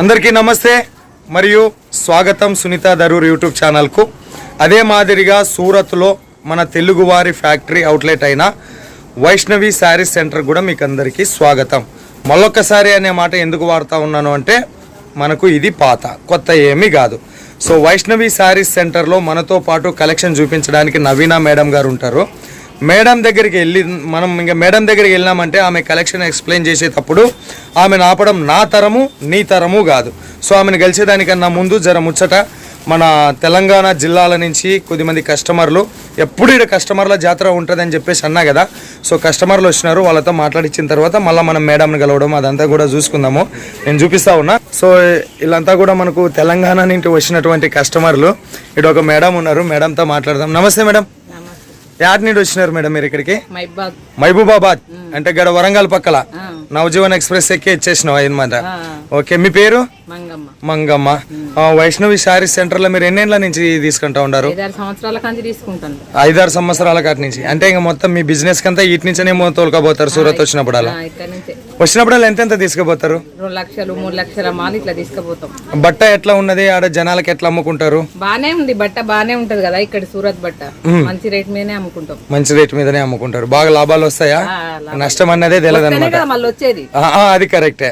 అందరికీ నమస్తే మరియు స్వాగతం సునీత దరూర్ యూట్యూబ్ ఛానల్కు. అదే మాదిరిగా సూరత్లో మన తెలుగువారి ఫ్యాక్టరీ అవుట్లెట్ అయిన వైష్ణవి శారీస్ సెంటర్ కూడా మీకు అందరికీ స్వాగతం. మళ్ళొక్కసారి అనే మాట ఎందుకు వాడుతూ ఉన్నాను అంటే మనకు ఇది పాత కొత్త ఏమీ కాదు. సో వైష్ణవి శారీస్ సెంటర్లో మనతో పాటు కలెక్షన్ చూపించడానికి నవీన మేడం గారు ఉంటారు. మేడం దగ్గరికి వెళ్ళినామంటే ఆమె కలెక్షన్ ఎక్స్ప్లెయిన్ చేసేటప్పుడు ఆమెను ఆపడం నా తరము నీ తరము కాదు. సో ఆమెను గెలిచేదానికన్నా ముందు జర ముచ్చట మన తెలంగాణ జిల్లాల నుంచి కొద్దిమంది కస్టమర్లు ఎప్పుడు ఇక్కడ కస్టమర్ల జాతర ఉంటుందని చెప్పేసి అన్నా కదా. సో కస్టమర్లు వచ్చినారు, వాళ్ళతో మాట్లాడించిన తర్వాత మళ్ళీ మనం మేడంని కలవడం అదంతా కూడా చూసుకుందాము. నేను చూపిస్తా ఉన్నా. సో వీళ్ళంతా కూడా మనకు తెలంగాణ నుంచి వచ్చినటువంటి కస్టమర్లు. ఇక్కడ ఒక మేడం ఉన్నారు, మేడంతో మాట్లాడదాం. నమస్తే మేడం. యాడ్ నుండి వచ్చినారు మేడం మీరు ఇక్కడికి? మహబూబాబాద్ అంటే గడ వరంగల్ పక్కల నవజీవన్ ఎక్స్ప్రెస్ ఎక్కి ఇచ్చేసినావు అనమాట. ఓకే, మీ పేరు? మంగమ్మ. వైష్ణవి శారీస్ సెంటర్ లో మీరు ఎన్నేళ్ళ నుంచి తీసుకుంటా ఉన్నారు? 5-6 సంవత్సరాల కాటి నుంచి. అంటే ఇంకా మొత్తం మీ బిజినెస్ కంతా ఇటు నుంచే తోలుకోబోతారు సూరత్ వచ్చినప్పుడు? వచ్చినప్పుడు ఎంత తీసుకుపోతారు? 2 లక్షలు 3 లక్షల మాల్ ఇట్లా తీసుకుపోతాం. బట్ట ఎట్లా ఉన్నది ఆడ, జనాలకి ఎట్లా అమ్ముకుంటారు? బానే ఉంది బట్ట, బానే ఉంటది కదా ఇక్కడ సూరత్ బట్ట. మంచి రేట్ మీదనే అమ్ముకుంటాం. మంచి రేట్ మీదనే అమ్ముకుంటారు. బాగా లాభాలు వస్తాయా? నష్టం అన్నదే తెలియదు అనమాట. అది కరెక్టే.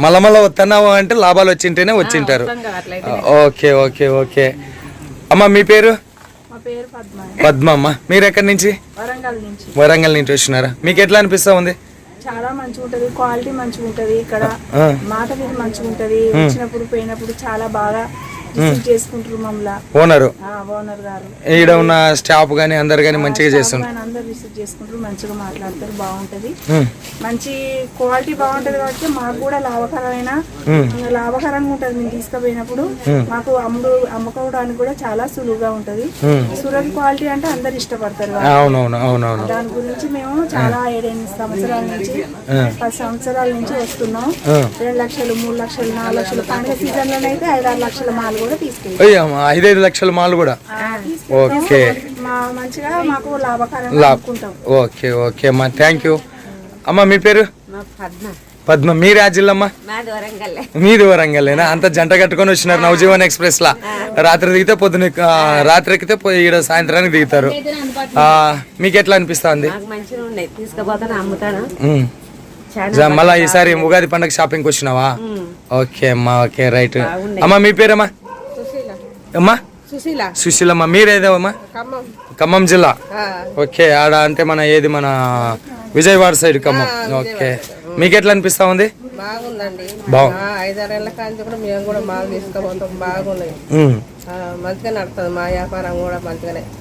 మళ్ళా వస్తున్నావు అంటే లాభాలు వచ్చింటేనే వచ్చింటారు. Okay okay okay. అమ్మ మీ పేరు? పద్మమ్మ. మీరు ఎక్కడి నుంచి? వరంగల్ నుంచి వచ్చినారా? మీకు ఎట్లా అనిపిస్తా ఉంది? చాలా మంచిగా ఉంటది, క్వాలిటీ మంచిగా ఉంటది, ఇక్కడ మాట మీద మంచిగా ఉంటది. వచ్చినప్పుడు పోయినప్పుడు చాలా బాగా చేసుకుంటారు మమ్మల్ని. ఓనర్ గారు ఈడ ఉన్న స్టాఫ్ గానీ అందరు గానీ మంచిగా చేస్తుంటారు. అందరు రిసీవ్ చేసుకుంటారు, మంచిగా మాట్లాడతారు, బాగుంటది. మంచి క్వాలిటీ బాగుంటది కాబట్టి మాకు కూడా లాభకరంగా ఉంటది. మేము తీసుకుపోయినప్పుడు మాకు అమ్ముకోవడానికి కూడా చాలా సులువుగా ఉంటది. సూరత్ క్వాలిటీ అంటే అందరు ఇష్టపడతారు. దాని గురించి మేము చాలా 7-8 సంవత్సరాల నుంచి 10 సంవత్సరాల నుంచి వస్తున్నాం. 2 లక్షలు 3 లక్షలు 4 లక్షలు పండుగ సీజన్ లోనైతే 5-6 లక్షల మాల్ 5-5 లక్షల మాల్ కూడా. ఓకే, మంచిగా మాకు ఓకే ఓకే అమ్మా, థ్యాంక్ యూ. అమ్మ మీ పేరు? పద్మ. మీరు ఆ జిల్లమ్మా? మీది వరంగల్లేనా? అంత జంట కట్టుకొని వచ్చినారు నవజీవన్ ఎక్స్ప్రెస్ లా. రాత్రి దిగితే పొద్దున, రాత్రి ఎక్కితే ఈడ సాయంత్రానికి దిగుతారు. మీకు ఎట్లా అనిపిస్తుంది? మళ్ళా ఈసారి ఉగాది పండుగ షాపింగ్ వచ్చినావా? ఓకే అమ్మా, ఓకే రైట్. అమ్మా మీ పేరమ్మా? అమ్మా సుశీలమ్మ. మీరేదేవమ్మా? ఖమ్మం జిల్లా. ఓకే, ఆడ అంటే మన ఏది మన విజయవాడ సైడ్ ఖమ్మం. ఓకే, మీకు ఎట్లా అనిపిస్తా ఉంది?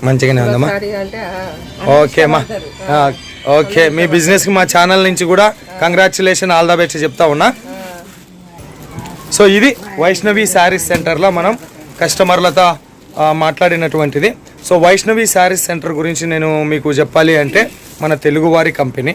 మంచిగానే ఉందమ్మా. ఓకే అమ్మా, ఓకే. మీ బిజినెస్ కి మా ఛానల్ నుంచి కూడా కంగ్రాచులేషన్, ఆల్ ద బెస్ట్ చెప్తా ఉన్నా. సో ఇది వైష్ణవి శారీస్ సెంటర్లో మనం కస్టమర్లతో మాట్లాడినటువంటిది. సో వైష్ణవి శారీస్ సెంటర్ గురించి నేను మీకు చెప్పాలి అంటే మన తెలుగువారి కంపెనీ.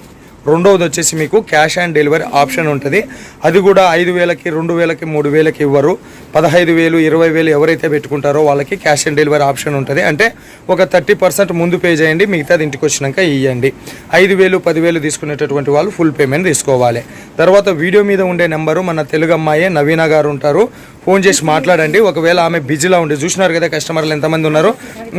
రెండవది వచ్చేసి మీకు క్యాష్ ఆన్ డెలివరీ ఆప్షన్ ఉంటుంది. అది కూడా 5,000కి 2,000కి 3,000కి ఇవ్వరు. 15,000 20,000 ఎవరైతే పెట్టుకుంటారో వాళ్ళకి క్యాష్ ఆన్ డెలివరీ ఆప్షన్ ఉంటుంది. అంటే ఒక 30% ముందు పే చేయండి, మిగతాది ఇంటికి వచ్చినాక ఇవ్వండి. 5,000 10,000 తీసుకునేటటువంటి వాళ్ళు ఫుల్ పేమెంట్ తీసుకోవాలి. తర్వాత వీడియో మీద ఉండే నెంబరు మన తెలుగు అమ్మాయే నవీన గారు ఉంటారు. ఫోన్ చేసి మాట్లాడండి. ఒకవేళ ఆమె బిజీలో ఉండి, చూసినారు కదా కస్టమర్లు ఎంతమంది ఉన్నారు,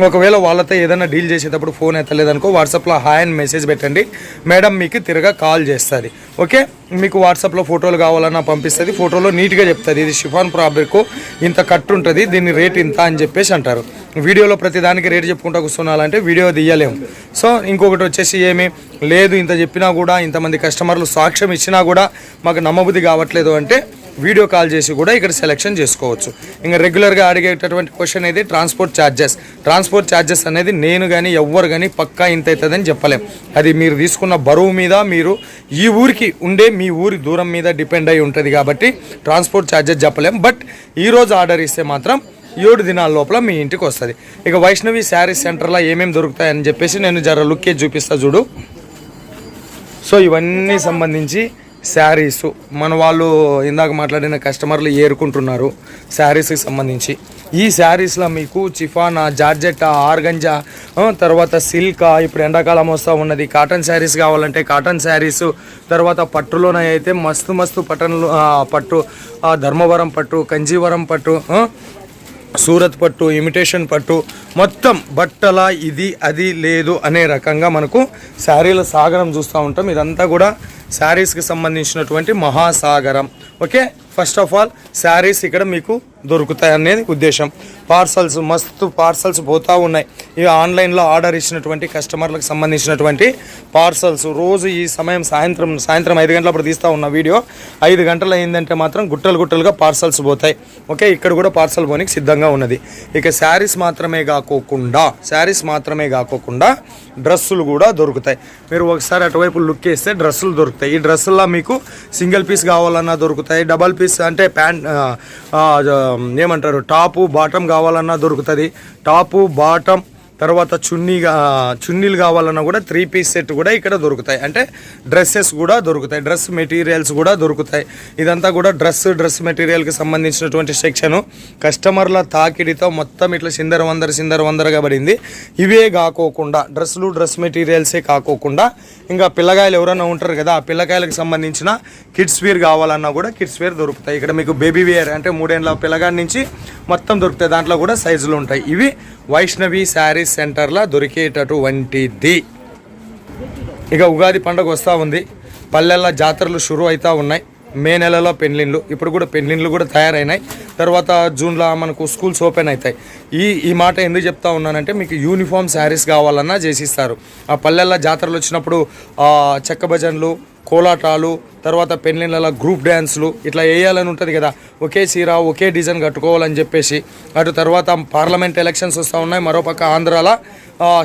ఒకవేళ వాళ్ళతో ఏదైనా డీల్ చేసేటప్పుడు ఫోన్ ఎత్తలేదనుకో వాట్సాప్లో హాయ్ అని మెసేజ్ పెట్టండి. మేడం మీకు తిరగా కాల్ చేస్తుంది. ఓకే, మీకు వాట్సాప్లో ఫోటోలు కావాలన్నా పంపిస్తుంది. ఫోటోలో నీట్గా చెప్తుంది ఇది షిఫాన్ ఫ్యాబ్రిక్, ఇంత కట్టు ఉంటుంది, దీని రేట్ ఇంత అని చెప్పేసి అంటారు. వీడియోలో ప్రతిదానికి రేట్ చెప్పుకుంటూ కూర్చున్నాలంటే వీడియో తీయలేము. సో ఇంకొకటి వచ్చేసి ఏమి లేదు, ఇంత చెప్పినా కూడా ఇంతమంది కస్టమర్లు సాక్ష్యం ఇచ్చినా కూడా మాకు నమ్మబుద్ధి కావట్లేదు అంటే వీడియో కాల్ చేసి కూడా ఇక్కడ సెలెక్షన్ చేసుకోవచ్చు. ఇంకా రెగ్యులర్గా అడిగేటటువంటి క్వశ్చన్ అయితే ట్రాన్స్పోర్ట్ ఛార్జెస్ అనేది నేను కానీ ఎవ్వరు కానీ పక్కా ఇంత అవుతుందని చెప్పలేం. అది మీరు తీసుకున్న బరువు మీద, మీరు ఈ ఊరికి ఉండే మీ ఊరి దూరం మీద డిపెండ్ అయి ఉంటుంది కాబట్టి ట్రాన్స్పోర్ట్ ఛార్జెస్ చెప్పలేం. బట్ ఈరోజు ఆర్డర్ ఇస్తే మాత్రం 7 దినాల లోపల మీ ఇంటికి వస్తుంది. ఇక వైష్ణవి శారీస్ సెంటర్లో ఏమేమి దొరుకుతాయని చెప్పేసి నేను జర లుక్కే చూపిస్తా చూడు. సో ఇవన్నీ సంబంధించి శారీసు మన వాళ్ళు ఇందాక మాట్లాడిన కస్టమర్లు ఏరుకుంటున్నారు. శారీస్కి సంబంధించి ఈ శారీస్లో మీకు చిఫానా, జార్జెట్, ఆర్గంజా, తర్వాత సిల్క్, ఇప్పుడు ఎండాకాలం వస్తూ ఉన్నది, కాటన్ శారీస్ కావాలంటే కాటన్ శారీస్, తర్వాత పట్టులోనే అయితే మస్తు మస్తు పట్టు, ధర్మవరం పట్టు, కంజీవరం పట్టు, సూరత్ పట్టు, ఇమిటేషన్ పట్టు, మొత్తం బట్టల ఇది అది లేదు అనే రకంగా మనకు శారీల సాగరం చూస్తూ ఉంటాం. ఇదంతా కూడా శారీస్కి సంబంధించినటువంటి మహాసాగరం. Okay, first of all saris ఇక్కడ మీకు దొరుకుతాయి అనేది ఉద్దేశం. పార్సల్స్, మస్తు పార్సల్స్ పోతూ ఉన్నాయి. ఇవి ఆన్లైన్లో ఆర్డర్ ఇచ్చినటువంటి కస్టమర్లకు సంబంధించినటువంటి పార్సల్స్. రోజు ఈ సమయం సాయంత్రం 5 గంటలప్పుడు తీస్తూ ఉన్న వీడియో 5 గంటలు అయిందంటే మాత్రం గుట్టలుగా పార్సల్స్ పోతాయి. ఓకే, ఇక్కడ కూడా పార్సల్ పోనీకి సిద్ధంగా ఉన్నది. ఇక శారీస్ మాత్రమే కాకోకుండా డ్రెస్సులు కూడా దొరుకుతాయి. మీరు ఒకసారి అటువైపు లుక్ వేస్తే డ్రెస్సులు దొరుకుతాయి. ఈ డ్రెస్సుల్లో మీకు సింగిల్ పీస్ కావాలన్నా దొరుకుతాయి, డబల్ పీస్ అంటే ప్యాంట్ ఏమంటారు టాపు బాటమ్ కావాలన్నా దొరుకుతుంది. టాపు బాటమ్ తర్వాత చున్నీలు కావాలన్నా కూడా 3 పీస్ సెట్ కూడా ఇక్కడ దొరుకుతాయి. అంటే డ్రెస్సెస్ కూడా దొరుకుతాయి, డ్రెస్ మెటీరియల్స్ కూడా దొరుకుతాయి. ఇదంతా కూడా డ్రెస్ మెటీరియల్కి సంబంధించినటువంటి సెక్షను. కస్టమర్ల తాకిడితో మొత్తం ఇట్లా సిందరవందరగా పడింది. ఇవే కాకోకుండా డ్రెస్ మెటీరియల్సే కాకోకుండా ఇంకా పిల్లకాయలు ఎవరైనా ఉంటారు కదా, ఆ పిల్లకాయలకు సంబంధించిన కిడ్స్ వేర్ కావాలన్నా కూడా కిడ్స్ వేర్ దొరుకుతాయి. ఇక్కడ మీకు బేబీ వేర్ అంటే 3 ఏళ్ళ పిల్లగాడి నుంచి మొత్తం దొరుకుతాయి. దాంట్లో కూడా సైజులు ఉంటాయి. ఇవి వైష్ణవి శారీస్ సెంటర్లో దొరికేటటువంటిది. ఇక ఉగాది పండుగ వస్తూ ఉంది, పల్లెల్లో జాతరలు షురూ అవుతూ ఉన్నాయి. మే నెలలో పెళ్ళిళ్ళు, ఇప్పుడు కూడా పెళ్ళిళ్ళు కూడా తయారైనాయి. తర్వాత జూన్లో మనకు స్కూల్స్ ఓపెన్ అవుతాయి. ఈ మాట ఎందుకు చెప్తా ఉన్నానంటే మీకు యూనిఫామ్ శారీస్ కావాలన్నా చేసిస్తారు. ఆ పల్లెల్లో జాతరలు వచ్చినప్పుడు చెక్క భజనలు, కోలాటాలు, తర్వాత పెళ్ళిళ్ళ గ్రూప్ డ్యాన్స్లు ఇట్లా వేయాలని ఉంటుంది కదా, ఒకే చీర ఒకే డిజైన్ కట్టుకోవాలని చెప్పేసి. అటు తర్వాత పార్లమెంట్ ఎలక్షన్స్ వస్తూ ఉన్నాయి, మరోపక్క ఆంధ్రాలో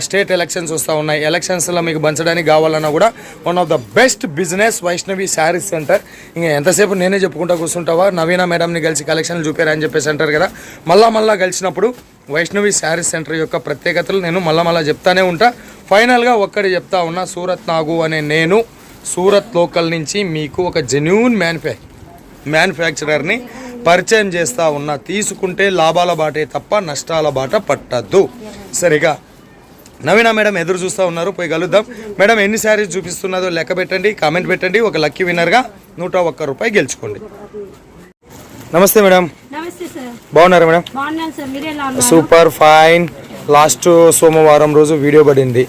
స్టేట్ ఎలక్షన్స్ వస్తూ ఉన్నాయి. ఎలక్షన్స్లో మీకు పంచడానికి కావాలన్నా కూడా one of the best business Vaishnavi saris centre. ఇంకా ఎంతసేపు నేనే చెప్పుకుంటా కూర్చుంటావా, నవీన మేడంని కలిసి కలెక్షన్లు చూపారని చెప్పేసి అంటారు కదా. మళ్ళా కలిసినప్పుడు వైష్ణవి శారీస్ సెంటర్ యొక్క ప్రత్యేకతలు నేను మళ్ళా చెప్తానే ఉంటా. ఫైనల్గా ఒక్కటి చెప్తా ఉన్నా, సూరత్ నాగు అనే నేను సూరత్ లోకల్ నుంచి మీకు ఒక జెన్యూన్ మ్యానుఫ్యాక్చరర్ని పరిచయం చేస్తూ ఉన్నా. తీసుకుంటే లాభాల బాటే తప్ప నష్టాల బాట పట్టద్దు. సరిగా నవీన మేడం ఎదురు చూస్తూ ఉన్నారు, పోయి కలుద్దాం. మేడం ఎన్ని శారీస్ చూపిస్తున్నదో లెక్క పెట్టండి, కామెంట్ పెట్టండి. ఒక లక్కీ విన్నర్గా 101 రూపాయి గెలుచుకోండి. నమస్తే మేడం. బాగున్నారా మేడం? Super fine. లాస్ట్ సోమవారం రోజు వీడియో పడింది,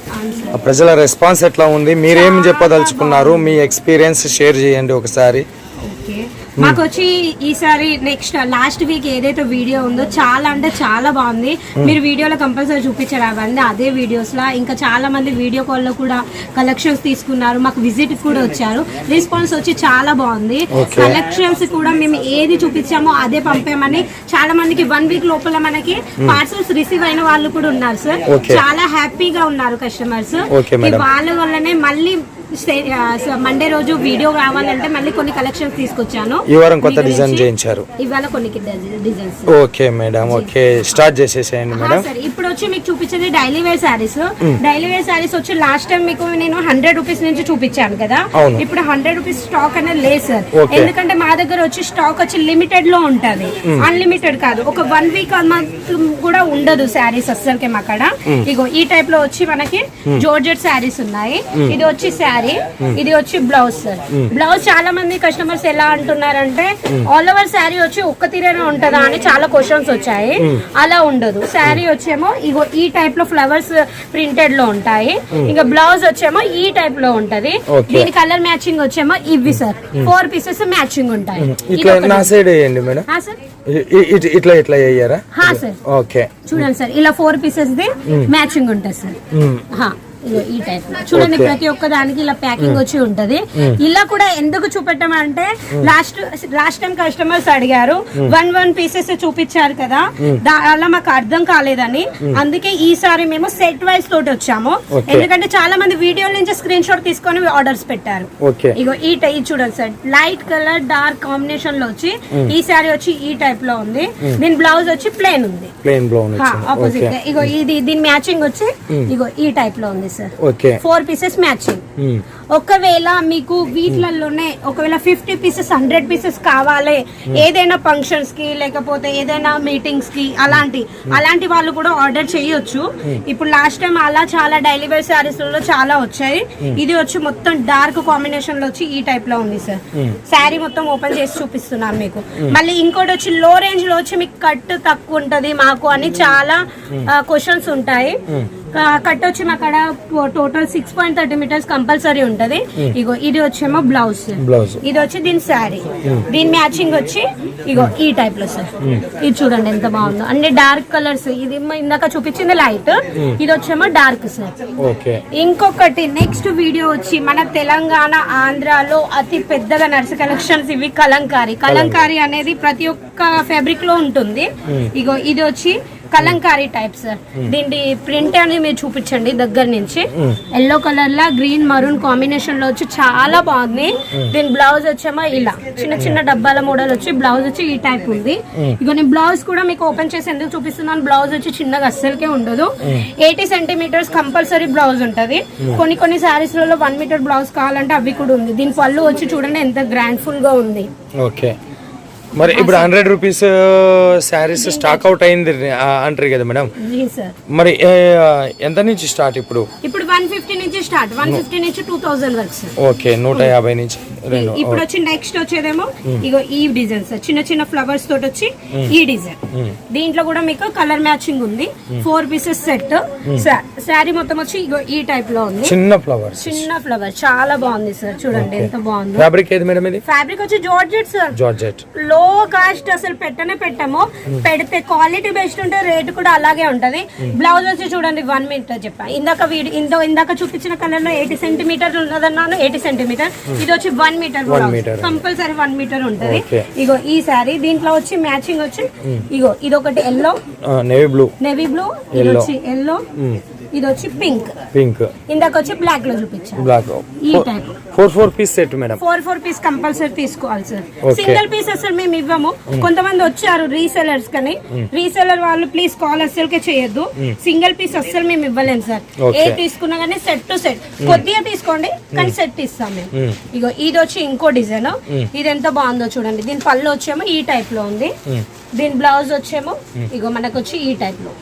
ప్రజల రెస్పాన్స్ ఎట్లా ఉంది, మీరేం చెప్పదలుచుకున్నారు, మీ ఎక్స్పీరియన్స్ షేర్ చేయండి ఒకసారి. మాకు వచ్చి ఈసారి లాస్ట్ వీక్ ఏదైతే వీడియో ఉందో చాలా అంటే చాలా బాగుంది. మీరు వీడియోలో కంపల్సరీ చూపించారు అవన్నీ అదే వీడియోస్ లా. ఇంకా చాలా మంది వీడియో కాల్ లో కూడా కలెక్షన్స్ తీసుకున్నారు, మాకు విజిట్ కూడా వచ్చారు. రెస్పాన్స్ వచ్చి చాలా బాగుంది. కలెక్షన్స్ కూడా మేము ఏది చూపించామో అదే పంపామని చాలా మందికి 1 వీక్ లోపల మనకి పార్సల్స్ రిసీవ్ అయిన వాళ్ళు కూడా ఉన్నారు సార్. చాలా హ్యాపీగా ఉన్నారు కస్టమర్స్. వాళ్ళ వల్లనే మళ్ళీ మండే రోజు వీడియో రావాలంటే మళ్ళీ కొన్ని కలెక్షన్స్ తీసుకొచ్చాను. ఈ వారం కొత్త డిజైన్ చేయించారు, ఇవాళ కొన్ని designs. Okay madam, okay start చేసేసేయండి మేడం. ఇప్పుడు వచ్చి మీకు చూపించేది daily wear saris. Daily wear saris వచ్చి లాస్ట్ టైం మీకు నేను 100 రూపీస్ నుంచి చూపించాను కదా. ఇప్పుడు 100 రూపీస్ స్టాక్ అనేది లేదు సార్. ఎందుకంటే మా దగ్గర వచ్చి స్టాక్ వచ్చి లిమిటెడ్ లో ఉంటది, అన్లిమిటెడ్ కాదు. ఒక 1 వీక్ కూడా ఉండదు శారీస్ అస్సలకి మా కాడ. ఇగో ఈ టైప్ లో వచ్చి మనకి జోర్జెట్ శారీస్ ఉన్నాయి. ఇది వచ్చి శారీ, ఇది వచ్చి బ్లౌజ్ సార్. బ్లౌజ్ చాలా మంది కస్టమర్స్ ఎలా అంటున్నారంటే ఆల్ ఓవర్ శారీ వచ్చి ఒక్క తీరేనే ఉంటుందా అని చాలా క్వశ్చన్స్ వచ్చాయి. అలా ఉండదు. శారీ వచ్చేమో ఇగో ఈ టైప్ లో ఫ్లవర్స్ ప్రింటెడ్ లో ఉంటాయి. ఇంకా బ్లౌజ్ వచ్చేమో ఈ టైప్ లో ఉంటది. దీని కలర్ మ్యాచింగ్ వచ్చేమో ఇవి సార్ 4 పీసెస్ మ్యాచింగ్ ఉంటాయి. ఇట్లా అయ్యారా సార్? ఓకే చూడండి సార్, ఇలా 4 పీసెస్ ది మ్యాచింగ్ ఉంటుంది సార్. ఈ టైప్ చూడండి, ప్రతి ఒక్క దానికి ఇలా ప్యాకింగ్ వచ్చి ఉంటది. ఇలా కూడా ఎందుకు చూపెట్టామంటే లాస్ట్ టైం కస్టమర్స్ అడిగారు 1 పీసెస్ చూపించారు కదా, అలా మాకు అర్థం కాలేదని. అందుకే ఈసారి మేము సెట్ వైజ్ తోటి వచ్చాము. ఎందుకంటే చాలా మంది వీడియో నుంచి స్క్రీన్ షాట్ తీసుకొని ఆర్డర్స్ పెట్టారు. ఇగో ఈ చూడండి sir, light colour dark combination లో వచ్చి ఈ సారీ వచ్చి ఈ టైప్ లో ఉంది. దీని బ్లౌజ్ వచ్చి ప్లెయిన్ ఉంది, ఆపోజిట్. ఇగో ఇది దీని మ్యాచింగ్ వచ్చి ఇగో ఈ టైప్ లో ఉంది. Sir, okay 4 pieces matching. ఒకవేళ మీకు వీటిలలోనే ఒకవేళ 50 పీసెస్ 100 పీసెస్ కావాలి ఏదైనా ఫంక్షన్స్ కి లేకపోతే ఏదైనా మీటింగ్స్ కి అలాంటి వాళ్ళు కూడా ఆర్డర్ చేయొచ్చు. ఇప్పుడు లాస్ట్ టైం అలా చాలా డైలీ వేర్ శారీస్ లో చాలా వచ్చాయి. ఇది వచ్చి మొత్తం డార్క్ కాంబినేషన్ లో వచ్చి ఈ టైప్ లో ఉంది సార్. శారీ మొత్తం ఓపెన్ చేసి చూపిస్తున్నాను మీకు. మళ్ళీ ఇంకోటి వచ్చి లో రేంజ్ లో వచ్చి మీకు కట్ తక్కువ ఉంటది మాకు అని చాలా క్వశ్చన్స్ ఉంటాయి. కట్ వచ్చి మా అక్కడ టోటల్ 6.30 మీటర్స్ కంపల్సరీ ఉంటది. ఇగో ఇది వచ్చేమో బ్లౌజ్, ఇది వచ్చి దీని శారీ, దీని మ్యాచింగ్ వచ్చి ఇగో ఈ టైప్ లో సార్. ఇది చూడండి ఎంత బాగుందో, అన్ని డార్క్ కలర్స్. ఇది ఇందాక చూపించింది లైట్, ఇది వచ్చేమో డార్క్ సార్. ఇంకొకటి నెక్స్ట్ వీడియో వచ్చి మన తెలంగాణ ఆంధ్రాలో అతి పెద్దగా నర్స్ కలెక్షన్స్ ఇవి కలంకారీ అనేది ప్రతి ఒక్క ఫ్యాబ్రిక్ లో ఉంటుంది. ఇగో ఇది వచ్చి కలంకారీ టైప్ సార్. దీని ప్రింట్ అనేది మీరు చూపించండి దగ్గర నుంచి. ఎల్లో కలర్ లా గ్రీన్ మరూన్ కాంబినేషన్ లో వచ్చి చాలా బాగుంది. దీని బ్లౌజ్ వచ్చేమో ఇలా చిన్న చిన్న డబ్బాల మోడల్ వచ్చి బ్లౌజ్ వచ్చి ఈ టైప్ ఉంది. ఇక నేను బ్లౌజ్ కూడా మీకు ఓపెన్ చేసి ఎందుకు చూపిస్తున్నాను, బ్లౌజ్ వచ్చి చిన్నగా అస్సలకే ఉండదు. 80 సెంటీమీటర్స్ కంపల్సరీ బ్లౌజ్ ఉంటది. కొన్ని శారీస్ లలో 1 మీటర్ బ్లౌజ్ కావాలంటే అవి కూడా ఉంది. దీని పళ్ళు వచ్చి చూడండి ఎంత గ్రాండ్ ఫుల్ గా ఉంది. ఓకే, మరి ఇప్పుడు 100 రూపీస్ శారీస్ స్టాక్ అవుట్ అయింది అంటారు కదా మేడం, మరి ఎంత నుంచి స్టార్ట్? ఇప్పుడు 150 నుంచి స్టార్ట్, 150 నుంచి 2000 వరకు సార్. ఓకే, 150 నుంచి. ఇప్పుడు వచ్చి నెక్స్ట్ వచ్చేదేమో ఇగో ఈ డిజైన్ సార్, చిన్న చిన్న ఫ్లవర్స్ తోటి వచ్చి ఈ డిజైన్. దీంట్లో కూడా మీకు కలర్ మ్యాచింగ్ ఉంది. 4 పీసెస్ సెట్. శారీ మొత్తం వచ్చి ఇగో ఈ టైప్ లో ఉంది, చిన్న ఫ్లవర్ చాలా బాగుంది సార్. చూడండి ఎంత బాగుంది. ఫ్యాబ్రిక్ ఏది మేడం ఇది? ఫ్యాబ్రిక్ వచ్చి జార్జెట్ సార్. జార్జెట్ లో కాస్ట్ అసలు పెట్టము. పెడితే క్వాలిటీ బెస్ట్ ఉంటే రేట్ కూడా అలాగే ఉంటది. బ్లౌజ్ వచ్చి చూడండి 1 మీటర్ చెప్పా. ఇందాక చూపించిన కలర్ లో 80 సెంటీమీటర్ ఉన్నదన్నాను. 80 సెంటీమీటర్. ఇది వచ్చి 1 మీటర్ కంపల్సరీ 1 మీటర్ ఉంటది. ఇగో ఈ సారీ దీంట్లో వచ్చి మ్యాచింగ్ వచ్చి ఇగో ఇది ఒకటి ఎల్లో, నేవీ బ్లూ, ఇది వచ్చి ఎల్లో, ఇది వచ్చి పింక్. ఇందాక వచ్చి బ్లాక్ లో చూపించాను. ఈ type 4 piece set madam. 4 piece compulsory తీసుకోవాలి సార్. సింగిల్ పీస్ అసలు మేము ఇవ్వము. కొంతమంది వచ్చారు రీసెలర్స్ కానీ, రీసెలర్ వాళ్ళు ప్లీజ్ కాల్ అస్సలకే చేయొద్దు. సింగిల్ పీస్ అస్సలు మేము ఇవ్వలేము సార్. ఏ తీసుకున్నా కానీ సెట్ టు సెట్ కొద్దిగా తీసుకోండి కానీ సెట్ ఇస్తాం మేము. ఇగో ఇది వచ్చి ఇంకో డిజైన్. ఇది ఎంత బాగుందో చూడండి. దీని పళ్ళు వచ్చేమో ఈ టైప్ లో ఉంది. దీని బ్లౌజ్ వచ్చేమో ఇగో మనకు వచ్చి ఈ టైప్ లో.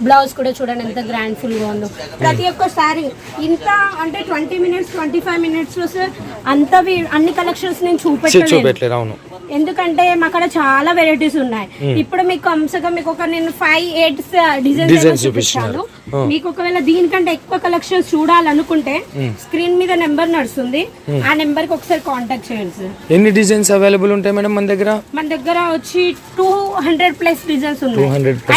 బ్లౌజ్ కూడా చూడండి ఎంత గ్రాండ్ ఫుల్ గా ఉందో. ప్రతి ఒక్క సారీ ఇంత అంటే 20 మినిట్స్ 25 మినిట్స్ లో సార్ అంత అన్ని కలెక్షన్స్ నేను చూపెట్టలేదు. ఎందుకంటే మా అక్కడ చాలా వెరైటీస్ ఉన్నాయి. ఇప్పుడు మీకు కమ్సగా మీకు ఒక నేను 5-8 డిజైన్స్ చూపించాను. మీకు ఒకవేళ దీనికంటే ఎక్కువ కలెక్షన్స్ చూడాలనుకుంటే స్క్రీన్ మీద నెంబర్ నడుస్తుంది, ఆ నెంబర్ కి ఒకసారి కాంటాక్ట్ చేయండి సార్. ఎన్ని డిజైన్స్ అవైలబుల్ ఉంటాయి మేడం మన దగ్గర? మన దగ్గర వచ్చి 200+ డిజైన్స్ ఉన్నాయి.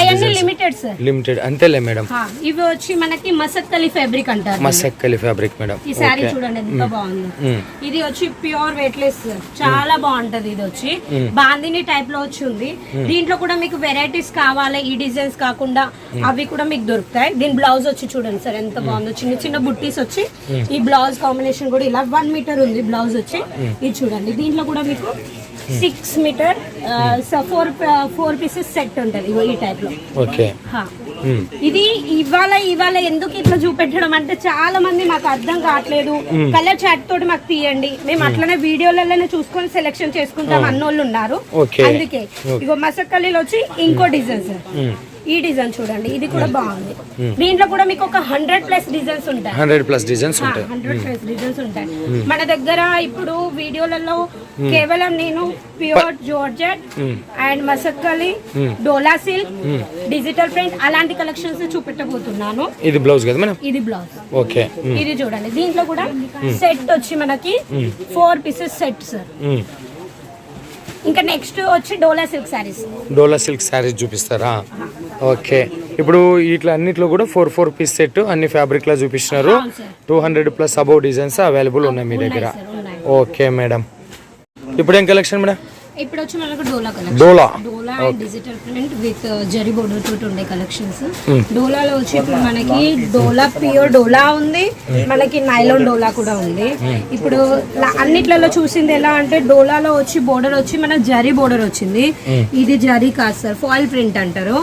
అవన్నీ లిమిటెడ్ సార్. లిమిటెడ్ అంతేలే మేడం. ఇవి వచ్చి మనకి మసక్కలి ఫ్యాబ్రిక్ అంటారు. Masakali fabric madam. ఈ సారీ చూడండి ఎంత బాగుంది. ఇది వచ్చి ప్యూర్ వెయిట్లెస్ చాలా బాగుంటది. ఇది వచ్చి బాందిని టైప్ లో వచ్చి ఉంది. దీంట్లో కూడా మీకు వెరైటీస్ కావాలి ఈ డిజైన్స్ కాకుండా అవి కూడా మీకు దొరుకుతాయి. దీని బ్లౌజ్ వచ్చి చూడండి సార్ ఎంత బాగుందో. చిన్న చిన్న బుట్టీస్ వచ్చి ఈ బ్లౌజ్ కాంబినేషన్ కూడా ఇలా 1 మీటర్ ఉంది బ్లౌజ్ వచ్చి. ఇది చూడండి. దీంట్లో కూడా మీకు 6 మీటర్ 4 పీసెస్ సెట్ ఉంటది ఈ టైప్ లో. ఇది ఇవాళ ఎందుకు ఇట్లా చూపెట్టడం అంటే చాలా మంది మాకు అర్థం కావట్లేదు. కలర్ చాట్ తోటి మాకు తీయండి, మేము అట్లనే వీడియోలలోనే చూసుకొని సెలెక్షన్ చేసుకుంటాం అన్నోళ్ళు ఉన్నారు. అందుకే ఇగో మసక్కలీలో వచ్చి ఇంకో డిజైన్ సార్. ఈ డిజైన్ చూడండి, ఇది కూడా బాగుంది. దీంట్లో కూడా మీకు ఒక 100+ డిజైన్స్ ఉంటాయి. 100+ డిజైన్స్ ఉంటాయి మన దగ్గర. ఇప్పుడు వీడియోలలో కేవలం నేను pure georgette and Masakali, dola silk, digital print అలాంటి కలెక్షన్స్ చూపెట్టబోతున్నాను. ఇది బ్లౌజ్ కదా మేడం? ఇది బ్లౌజ్. ఓకే, ఇది చూడండి. దీంట్లో కూడా సెట్ వచ్చి మనకి 4 పీసెస్ సెట్ సార్. ఇంకా నెక్స్ట్ వచ్చి డోలా సిల్క్ శారీస్ చూపిస్తారా? ఓకే, ఇప్పుడు ఇట్లా అన్నిట్లో కూడా 4 పీస్ సెట్ అన్ని ఫ్యాబ్రిక్ లా చూపిస్తున్నారు. 200+ అబౌవ్ డిజైన్స్ అవైలబుల్ ఉన్నాయి మీ దగ్గర. ఓకే మేడం, ఇప్పుడు ఏం కలెక్షన్ మేడం? ఇప్పుడు వచ్చి మనకు Dola collection. Dola and digital print with zari border తోటి ఉండే కలెక్షన్స్. డోలాలో వచ్చి ఇప్పుడు మనకి డోలా ప్యూర్ డోలా ఉంది, మనకి నైలాన్ డోలా కూడా ఉంది. ఇప్పుడు అన్నిట్లలో చూసింది ఎలా అంటే డోలాలో వచ్చి బోర్డర్ వచ్చి మన జరీ బోర్డర్ వచ్చింది. ఇది జరీ కాదు సార్, ఫాయిల్ ప్రింట్ అంటారు.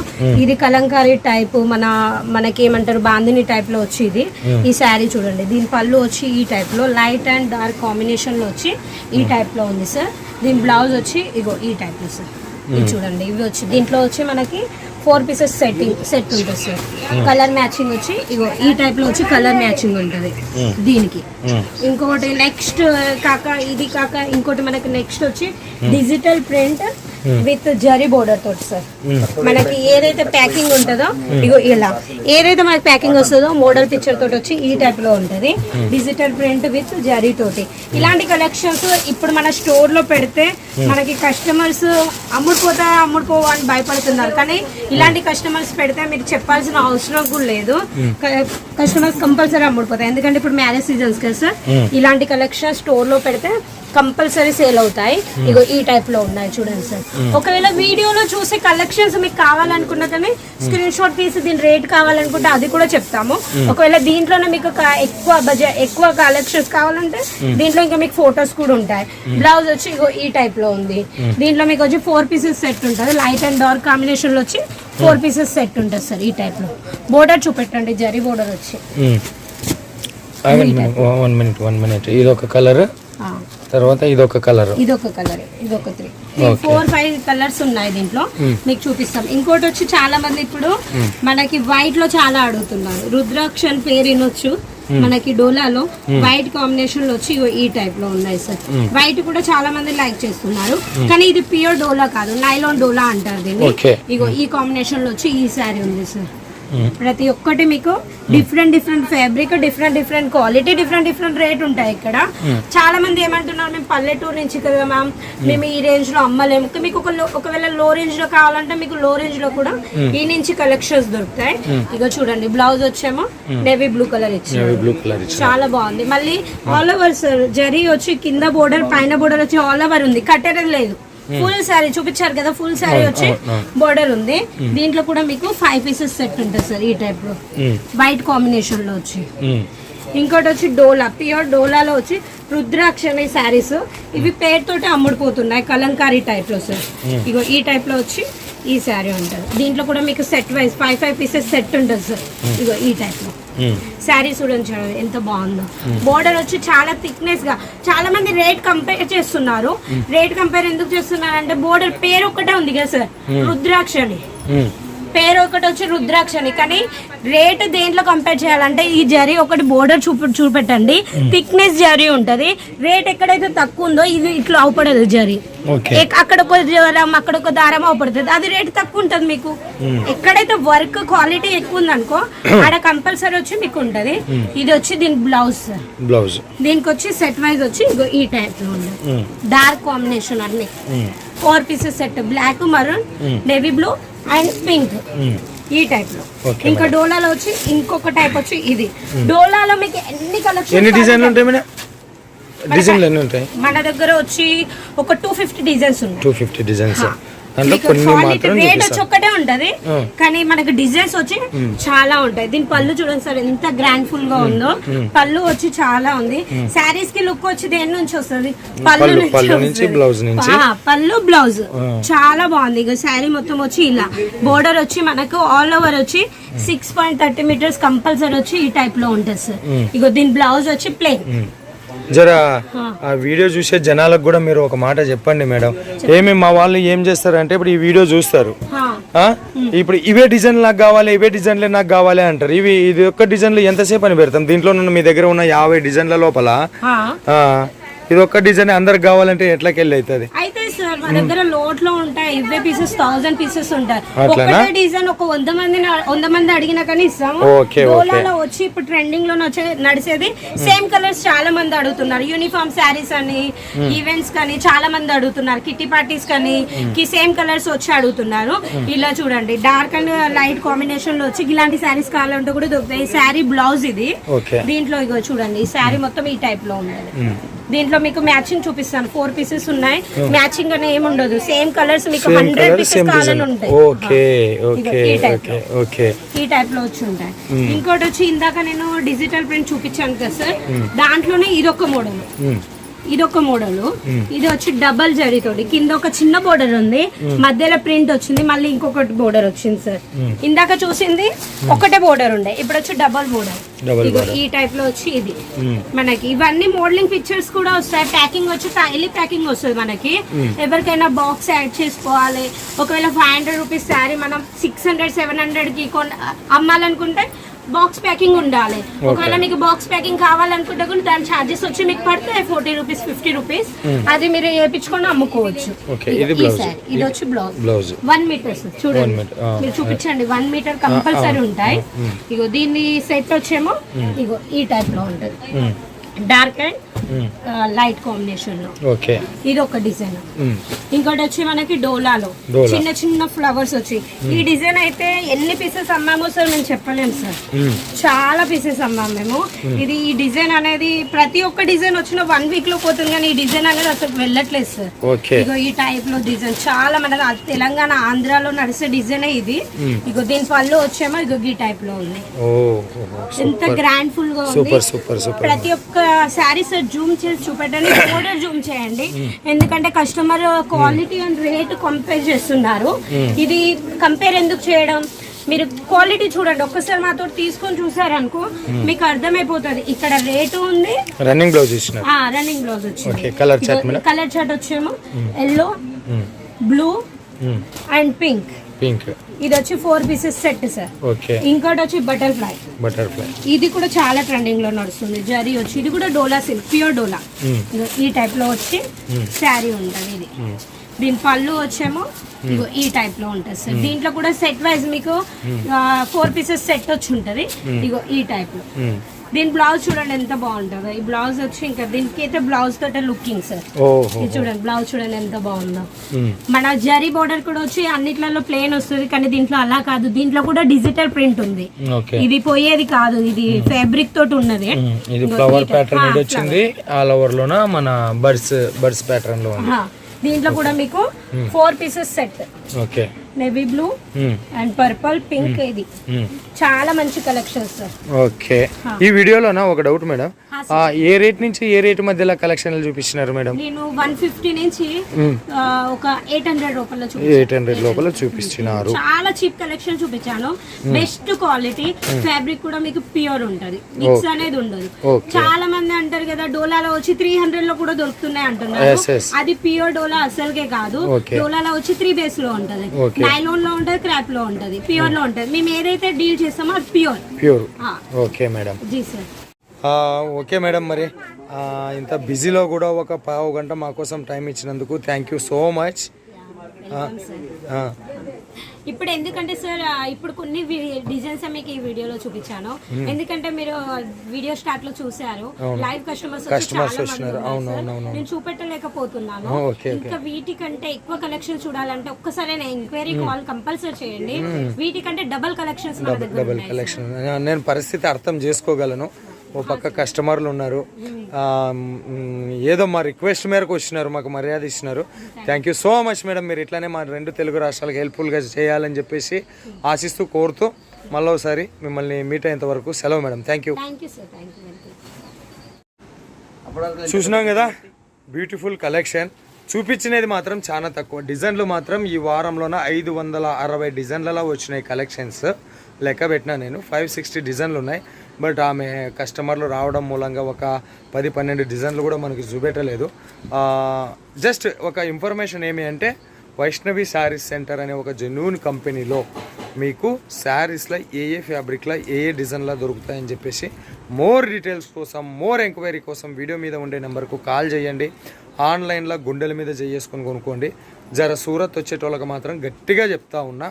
ఇది కలంకారీ టైప్, మనకి ఏమంటారు బాందిని టైప్ లో వచ్చి ఇది. ఈ శారీ చూడండి, దీని పళ్ళు వచ్చి ఈ టైప్ లో లైట్ అండ్ డార్క్ కాంబినేషన్ లో వచ్చి ఈ టైప్ లో ఉంది సార్. దీని బ్లౌజ్ వచ్చి ఇగో ఈ టైప్ లో సార్. ఇది చూడండి, ఇవి వచ్చి దీంట్లో వచ్చి మనకి 4 పీసెస్ సెట్ ఉంటుంది సార్. కలర్ మ్యాచింగ్ వచ్చి ఇగో ఈ టైప్ లో వచ్చి కలర్ మ్యాచింగ్ ఉంటుంది దీనికి. ఇంకొకటి నెక్స్ట్ ఇది కాక ఇంకోటి మనకి నెక్స్ట్ వచ్చి digital print with zari border తోటి సార్. మనకి ఏదైతే ప్యాకింగ్ ఉంటుందో ఇగో ఇలా ఏదైతే మనకి ప్యాకింగ్ వస్తుందో మోడల్ పిక్చర్ తోటి వచ్చి ఈ టైప్ లో ఉంటది. డిజిటల్ ప్రింట్ విత్ జరీ తోటి ఇలాంటి కలెక్షన్స్ ఇప్పుడు మన స్టోర్ లో పెడితే మనకి కస్టమర్స్ అమ్ముడుపోవా అని భయపడుతున్నారు. కానీ ఇలాంటి కస్టమర్స్ పెడితే మీరు చెప్పాల్సిన అవసరం కూడా లేదు. కస్టమర్స్ కంపల్సరీ అమ్ముడుపోతాయి. ఎందుకంటే ఇప్పుడు మ్యారేజ్ సీజన్స్ కదా సార్, ఇలాంటి కలెక్షన్ స్టోర్ లో పెడితే కంపల్సరీ సేల్ అవుతాయి. ఇగో ఈ టైప్ లో ఉన్నాయి చూడండి సార్. ఒకవేళ వీడియోలో చూసే కలెక్షన్స్ మీకు కావాలనుకున్నా కానీ స్క్రీన్ షాట్ తీసి దీని రేట్ కావాలనుకుంటే అది కూడా చెప్తాము. ఒకవేళ దీంట్లోనే మీకు ఎక్కువ కలెక్షన్స్ కావాలంటే దీంట్లో ఇంకా మీకు ఫొటోస్ కూడా ఉంటాయి. బ్లౌజ్ వచ్చి ఇగో ఈ టైప్ లో ఉంది. దీంట్లో మీకు వచ్చి 4 పీసెస్ సెట్ ఉంటుంది. లైట్ అండ్ డార్క్ కాంబినేషన్ లో వచ్చి 4 పీసెస్ సెట్ ఉంటుంది సార్. ఈ టైప్ లో బోర్డర్ చూపెట్టండి, జరీ బోర్డర్ వచ్చి 1 మినిట్. ఇది ఒక కలర్, తర్వాత ఇదొక కలర్, ఇదొక 3 4-5 కలర్స్ ఉన్నాయి దీంట్లో, మీకు చూపిస్తాం. ఇంకోటి వచ్చి చాలా మంది ఇప్పుడు మనకి వైట్ లో చాలా అడుగుతున్నారు. రుద్రాక్ష అని పేరు వినొచ్చు. మనకి డోలాలో వైట్ కాంబినేషన్ లో వచ్చి ఈ టైప్ లో ఉన్నాయి సార్. వైట్ కూడా చాలా మంది లైక్ చేస్తున్నారు. కానీ ఇది ప్యూర్ డోలా కాదు, నైలాన్ డోలా అంటారు దీన్ని. ఇగో ఈ కాంబినేషన్ లో వచ్చి ఈ శారీ ఉంది సార్. ప్రతి ఒక్కటి మీకు different fabric, different quality, different rate ఉంటాయి. ఇక్కడ చాలా మంది ఏమంటున్నారు, మేము పల్లెటూరు నుంచి కదా మ్యామ్, మేము ఈ రేంజ్ లో అమ్మలేము. మీకు ఒకవేళ లో రేంజ్ లో కావాలంటే మీకు లో రేంజ్ లో కూడా ఈ నుంచి కలెక్షన్స్ దొరుకుతాయి. ఇక చూడండి, బ్లౌజ్ వచ్చేమో నేవీ బ్లూ కలర్ ఇచ్చారు, చాలా బాగుంది. మళ్ళీ ఆల్ ఓవర్ సార్, జరీ వచ్చి కింద బోర్డర్, పైన బోర్డర్ వచ్చి ఆల్ ఓవర్ ఉంది, కట్టడం లేదు. ఫుల్ శారీ చూపించారు కదా, ఫుల్ శారీ వచ్చి బోర్డర్ ఉంది. దీంట్లో కూడా మీకు 5 పీసెస్ సెట్ ఉంటుంది సార్ ఈ టైప్ లో, వైట్ కాంబినేషన్ లో వచ్చి. ఇంకోటి వచ్చి డోలా, ప్యూర్ డోలాలో వచ్చి రుద్రాక్ష అనే శారీస్. ఇవి పేరుతోటి అమ్ముడుపోతున్నాయి, కలంకారీ టైప్ లో సార్. ఇగో ఈ టైప్ లో వచ్చి ఈ శారీ ఉంటుంది. దీంట్లో కూడా మీకు సెట్ వైజ్ 5 పీసెస్ సెట్ ఉంటుంది సార్. ఇగో ఈ టైప్ లో శారీ చూడండి ఎంత బాగుందో. బోర్డర్ వచ్చి చాలా థిక్నెస్ గా, చాలా మంది రేట్ కంపేర్ చేస్తున్నారు. రేట్ కంపేర్ ఎందుకు చేస్తున్నారు అంటే బోర్డర్ పేరు ఒక్కటే ఉంది కదా సార్, రుద్రాక్ష అని పేరు ఒకటి వచ్చి రుద్రాక్ష అని. కానీ రేట్ దేంట్లో కంపేర్ చేయాలంటే ఈ జరీ ఒకటి బోర్డర్ చూపెట్టండి, థిక్నెస్ జరీ ఉంటది. రేట్ ఎక్కడైతే తక్కువ ఉందో ఇది ఇట్లా అవపడదు జరీ, అక్కడ ఒక దారం అక్కడ ఒక దారం అవపడుతుంది, అది రేట్ తక్కువ ఉంటది మీకు. ఎక్కడైతే వర్క్ క్వాలిటీ ఎక్కువ ఉంది అనుకో ఆడ కంపల్సరీ వచ్చి మీకు ఉంటది. ఇది వచ్చి దీని బ్లౌజ్, దీనికి వచ్చి సెట్ వైజ్ వచ్చి ఈ టైప్ లో ఉంది, డార్క్ కాంబినేషన్ అన్ని 4 pieces set, black, maroon, navy blue and pink ఈ టైప్ లో. ఇంకా డోలాలో వచ్చి ఇంకొక టైప్ వచ్చి ఇది. డోలాలో మీకు ఎన్ని కలెక్షన్ మన దగ్గర వచ్చి ఒక 250 డిజైన్స్ ఉన్నాయి. 250 డిజైన్స్ రేట్ వచ్చి ఒక్కటే ఉంటది, కానీ మనకి డిజైన్స్ వచ్చి చాలా ఉంటాయి. దీని పళ్ళు చూడండి సార్ ఎంత గ్రాండ్ ఫుల్ గా ఉందో. పళ్ళు వచ్చి చాలా ఉంది. శారీస్ కి లుక్ వచ్చి దేని నుంచి వస్తుంది, పళ్ళు నుంచి, పళ్ళు బ్లౌజ్ చాలా బాగుంది. ఇక శారీ మొత్తం వచ్చి ఇలా బోర్డర్ వచ్చి మనకు ఆల్ ఓవర్ వచ్చి 6.30 మీటర్స్ కంపల్సరీ వచ్చి ఈ టైప్ లో ఉంటుంది సార్. ఇక దీని బ్లౌజ్ వచ్చి ప్లెయిన్. జరా ఆ వీడియో చూసే జనాలకు కూడా మీరు ఒక మాట చెప్పండి మేడం. మా వాళ్ళు ఏం చేస్తారంటే ఇప్పుడు ఈ వీడియో చూస్తారు, ఇప్పుడు ఇవే డిజైన్ నాకు కావాలి, ఇవే డిజైన్లే నాకు కావాలి అంటారు. ఇది ఒక్క డిజైన్లు ఎంతసేపు అని పెడతాం. దీంట్లో మీ దగ్గర ఉన్న 50 డిజైన్ల లోపల ఇది ఒక్క డిజైన్ అందరికి కావాలంటే ఎట్లకెళ్ళి అవుతుంది. అయితే సార్ మా దగ్గర లోట్ లో ఉంటాయి, ఇవే పీసెస్ 1000 పీసెస్ ఉంటాయి. ఒకటే డిజైన్ ఒక 100 మంది అడిగినా కానీ ఇస్తాము. డోలాలో వచ్చి ఇప్పుడు ట్రెండింగ్ లో నడిచేది సేమ్ కలర్స్ చాలా మంది అడుగుతున్నారు. యూనిఫామ్ శారీస్ అని, ఈవెంట్స్ కానీ చాలా మంది అడుగుతున్నారు. కిట్టి పార్టీస్ కానీ సేమ్ కలర్స్ వచ్చి అడుగుతున్నారు. ఇలా చూడండి, డార్క్ అండ్ లైట్ కాంబినేషన్ లో వచ్చి ఇలాంటి శారీస్ కావాలంటే కూడా దొరుకుతాయి. శారీ బ్లౌజ్ ఇది. దీంట్లో ఇగో చూడండి, ఈ శారీ మొత్తం ఈ టైప్ లో ఉంది. దీంట్లో మీకు మ్యాచింగ్ చూపిస్తాను. 4 పీసెస్ ఉన్నాయి. మ్యాచింగ్ అనే ఏముండదు, సేమ్ కలర్స్ మీకు సేమ్ 100 కలర్ పీసెస్ సేమ్ కావాలని డిజైన్. ఉంటాయి. ఓకే ఓకే ఈ టైప్ ఓకే ఓకే. ఈ టైప్ లో వచ్చి ఉంటాయి. ఇంకోటి వచ్చి ఇందాక నేను డిజిటల్ ప్రింట్ చూపించాను కదా సార్, దాంట్లోనే ఇదొక మోడల్, ఇదొక మోడల్. ఇది వచ్చి డబల్ జరీతోటి కింద ఒక చిన్న బోర్డర్ ఉంది, మధ్యలో ప్రింట్ వచ్చింది, మళ్ళీ ఇంకొకటి బోర్డర్ వచ్చింది సార్. ఇందాక చూసింది ఒకటే బోర్డర్ ఉండే, ఇప్పుడు వచ్చి డబల్ బోర్డర్. ఈ టైప్ లో వచ్చి ఇది మనకి ఇవన్నీ మోడలింగ్ పిక్చర్స్ కూడా వస్తాయి. ప్యాకింగ్ వచ్చి టైలీ ప్యాకింగ్ వస్తుంది మనకి. ఎవరికైనా బాక్స్ యాడ్ చేసుకోవాలి, ఒకవేళ 500 రూపీస్ శారీ మనం 600 700 కి అమ్మాలనుకుంటే బాక్స్ ప్యాకింగ్ ఉండాలి. ఒకవేళ మీకు బాక్స్ ప్యాకింగ్ కావాలనుకుంటే కూడా దాని ఛార్జెస్ వచ్చి మీకు పడతాయి 40 రూపీస్ 50 రూపీస్. అది మీరు వేయించుకొని అమ్ముకోవచ్చు. ఇది వచ్చి బ్లౌజ్ 1 మీటర్ చూడండి, మీరు చూపించండి. 1 మీటర్ కంపల్సరీ ఉంటాయి. ఇగో దీన్ని సెట్ వచ్చేమో ఇగో ఈ టైప్ లో ఉంటుంది, డార్క్ అండ్ లైట్ కాంబినేషన్ లో. ఓకే, ఇది ఒక డిజైన్. ఇంకోటి వచ్చి మనకి డోలాలో చిన్న చిన్న ఫ్లవర్స్ వచ్చి, ఈ డిజైన్ అయితే ఎన్ని పీసెస్ అమ్మామో సార్ మేము చెప్పలేము సార్, చాలా పీసెస్ అమ్మాము మేము. ఇది ఈ డిజైన్ అనేది ప్రతి ఒక్క డిజైన్ వచ్చిన 1 వీక్ లో పోతుంది, కానీ ఈ డిజైన్ అనేది అసలు వెళ్ళట్లేదు సార్. ఇగో ఈ టైప్ లో డిజైన్ చాలా మన తెలంగాణ ఆంధ్రాలో నడిచే డిజైన్ ఇది. ఇగో దీని పళ్ళు వచ్చేమో ఇగో ఈ టైప్ లో ఉంది. ఎంత గ్రాండ్ ఫుల్ గా ఉంది. ప్రతి ఒక్క శారీ సార్ జూమ్ చేసి చూపెట్టండి, బోర్డర్ జూమ్ చేయండి, ఎందుకంటే customer quality and rate compare చేస్తున్నారు. ఇది కంపేర్ ఎందుకు చేయడం, మీరు క్వాలిటీ చూడండి ఒక్కసారి మాతో తీసుకొని చూసారనుకో మీకు అర్థమైపోతుంది. ఇక్కడ రేటు ఉంది, రన్నింగ్ బ్లౌజ్ ఇచ్చినారు, రన్నింగ్ బ్లౌజ్ వచ్చింది. కలర్ చార్ట్ వచ్చేమో ఎల్లో, బ్లూ అండ్ పింక్. ఇది వచ్చి 4 పీసెస్ సెట్ సార్. ఇంకోటి వచ్చి బటర్ఫ్లై. ఇది కూడా చాలా ట్రెండింగ్ లో నడుస్తుంది. జరీ వచ్చి ఇది కూడా డోలా సిల్క్, ప్యూర్ డోలా. ఈ టైప్ లో వచ్చి శారీ ఉంటుంది. ఇది దీని పళ్ళు వచ్చేమో ఈ టైప్ లో ఉంటుంది సార్. దీంట్లో కూడా సెట్ వైజ్ మీకు 4 పీసెస్ సెట్ వచ్చి ఉంటది. ఇగో ఈ టైప్ లో. దీని బ్లౌజ్ చూడండి ఎంత బాగుంటుందో. ఈ బ్లౌజ్ వచ్చి ఇంకా దీనికి అయితే బ్లౌజ్ తోటే లుకింగ్ సార్. ఇది చూడండి బ్లౌజ్ చూడండి ఎంత బాగుందో. మన జరీ బోర్డర్ కూడా వచ్చి అన్నిట్లలో ప్లేన్ వస్తుంది, కానీ దీంట్లో అలా కాదు, దీంట్లో కూడా డిజిటల్ ప్రింట్ ఉంది. ఇది పోయేది కాదు, ఇది ఫ్యాబ్రిక్ తోటి ఉన్నది. ఇది ఫ్లవర్ ప్యాటర్న్ వచ్చింది, ఆల్ ఓవర్ లోన మన బర్డ్స్ ప్యాటర్న్ లో. దీంట్లో కూడా మీకు 4 pieces set. Okay, navy blue and purple pink. ఇది చాలా మంచి కలెక్షన్స్ సార్. ఓకే, ఈ వీడియోలోనా ఒక డౌట్ మేడం, ఏ రేట్ నుంచి ఏ రేట్ మధ్యలో కలెక్షన్లు చూపిస్తున్నారు మేడం? నేను 150 నుంచి ఒక 800 రూపాయల 800 లోపల చూపిస్తున్నారు. చాలా చీప్ కలెక్షన్ చూపించాను. బెస్ట్ క్వాలిటీ, ఫ్యాబ్రిక్ కూడా మీకు ప్యూర్ ఉంటది, మిక్స్ అనేది ఉండదు. చాలా మంది అంటారు కదా డోలాలో వచ్చి 300 లో కూడా దొరుకుతున్నాయి అంటున్నారు. అది ప్యూర్ డోలా అసలుకే కాదు. డోలాలో వచ్చి 3 బేస్ లో ఉంటది, నైలాన్ లో ఉంటది, క్రాప్ లో ఉంటది, ప్యూర్ లో ఉంటది. మేము ఏదైతే డీల్ చేస్తామో అది pure. Okay madam. Ji sir. Okay madam, మరి ఇంత బిజీలో కూడా ఒక పావు గంట మా కోసం టైం ఇచ్చినందుకు థ్యాంక్ యూ సో మచ్. ఇప్పుడు ఎందుకంటే సార్ ఇప్పుడు కొన్ని డిజైన్స్ మీకు ఈ వీడియోలో చూపించాను, ఎందుకంటే మీరు వీడియో స్టార్ట్ లో చూసారు, లైవ్ కస్టమర్స్ వచ్చినారు, నేను చూపెట్టలేకపోతున్నాను. ఇంకా వీటికంటే ఎక్కువ కలెక్షన్ చూడాలంటే ఒక్కసారి ఎంక్వైరీ కాల్ కంపల్సరీ చేయండి. వీటికంటే డబల్ కలెక్షన్స్ నేను పరిస్థితి అర్థం చేసుకోగలను. ఓ పక్క కస్టమర్లు ఉన్నారు, ఏదో మా రిక్వెస్ట్ మేరకు వచ్చినారు, మాకు మర్యాద ఇచ్చినారు. Thank you so much madam. మీరు ఇట్లానే మా 2 తెలుగు రాష్ట్రాలకు హెల్ప్ఫుల్గా చేయాలని చెప్పేసి ఆశిస్తూ కోరుతూ మళ్ళీ ఒకసారి మిమ్మల్ని మీట్ అయ్యేంత వరకు సెలవు మేడం. Thank you. చూసినాం కదా బ్యూటిఫుల్ కలెక్షన్. చూపించినది మాత్రం చాలా తక్కువ, డిజైన్లు మాత్రం ఈ వారంలోన 560 డిజైన్లలో వచ్చినాయి కలెక్షన్స్. లెక్క పెట్టినా నేను 560 డిజైన్లు ఉన్నాయి. బట్ ఆమె కస్టమర్లు రావడం మూలంగా ఒక 10-12 డిజైన్లు కూడా మనకి చూపెట్టలేదు. జస్ట్ ఒక ఇన్ఫర్మేషన్ ఏమి అంటే వైష్ణవి శారీస్ సెంటర్ అనే ఒక జెన్యూన్ కంపెనీలో మీకు శారీస్లో ఏ ఫ్యాబ్రిక్లో ఏ డిజైన్లో దొరుకుతాయని చెప్పేసి మోర్ డీటెయిల్స్ కోసం, మోర్ ఎంక్వైరీ కోసం వీడియో మీద ఉండే నెంబర్కు కాల్ చేయండి. ఆన్లైన్లో గుండెల మీద చేసుకొని కొనుక్కోండి. జర సూరత్ వచ్చేటోళ్ళకి మాత్రం గట్టిగా చెప్తా ఉన్నా,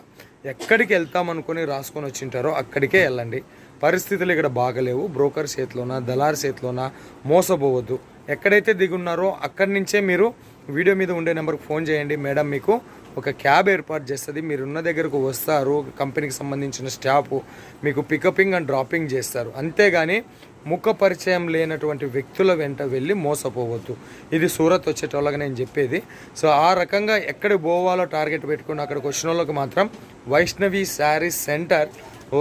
ఎక్కడికి వెళ్తామనుకొని రాసుకొని వచ్చింటారో అక్కడికే వెళ్ళండి. పరిస్థితులు ఇక్కడ బాగలేవు. బ్రోకర్ చేతిలోనా దళార్ చేతిలోనా మోసపోవద్దు. ఎక్కడైతే దిగున్నారో అక్కడి నుంచే మీరు వీడియో మీద ఉండే నెంబర్కి ఫోన్ చేయండి. మేడం మీకు ఒక క్యాబ్ ఏర్పాటు చేస్తుంది, మీరున్న దగ్గరకు వస్తారు, కంపెనీకి సంబంధించిన స్టాఫ్ మీకు పికపింగ్ అండ్ డ్రాపింగ్ చేస్తారు. అంతేగాని ముఖ పరిచయం లేనటువంటి వ్యక్తుల వెంట వెళ్ళి మోసపోవద్దు. ఇది సూరత్ వచ్చేటోళ్ళగా నేను చెప్పేది. సో ఆ రకంగా ఎక్కడ పోవాలో టార్గెట్ పెట్టుకుని అక్కడికి వచ్చిన వాళ్ళకి మాత్రం Vaishnavi saris centre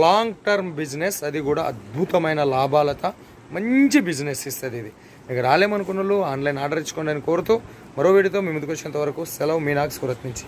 long term business, అది కూడా అద్భుతమైన లాభాలతో మంచి బిజినెస్ ఇస్తుంది. ఇది మీకు రాలేమనుకున్న వాళ్ళు ఆన్లైన్ ఆర్డర్ ఇచ్చుకోండి అని కోరుతూ మరో వీడియోతో మీ ముందుకు వచ్చేంత వరకు సెలవు. మీనాగ్ సూరత్ నుంచి.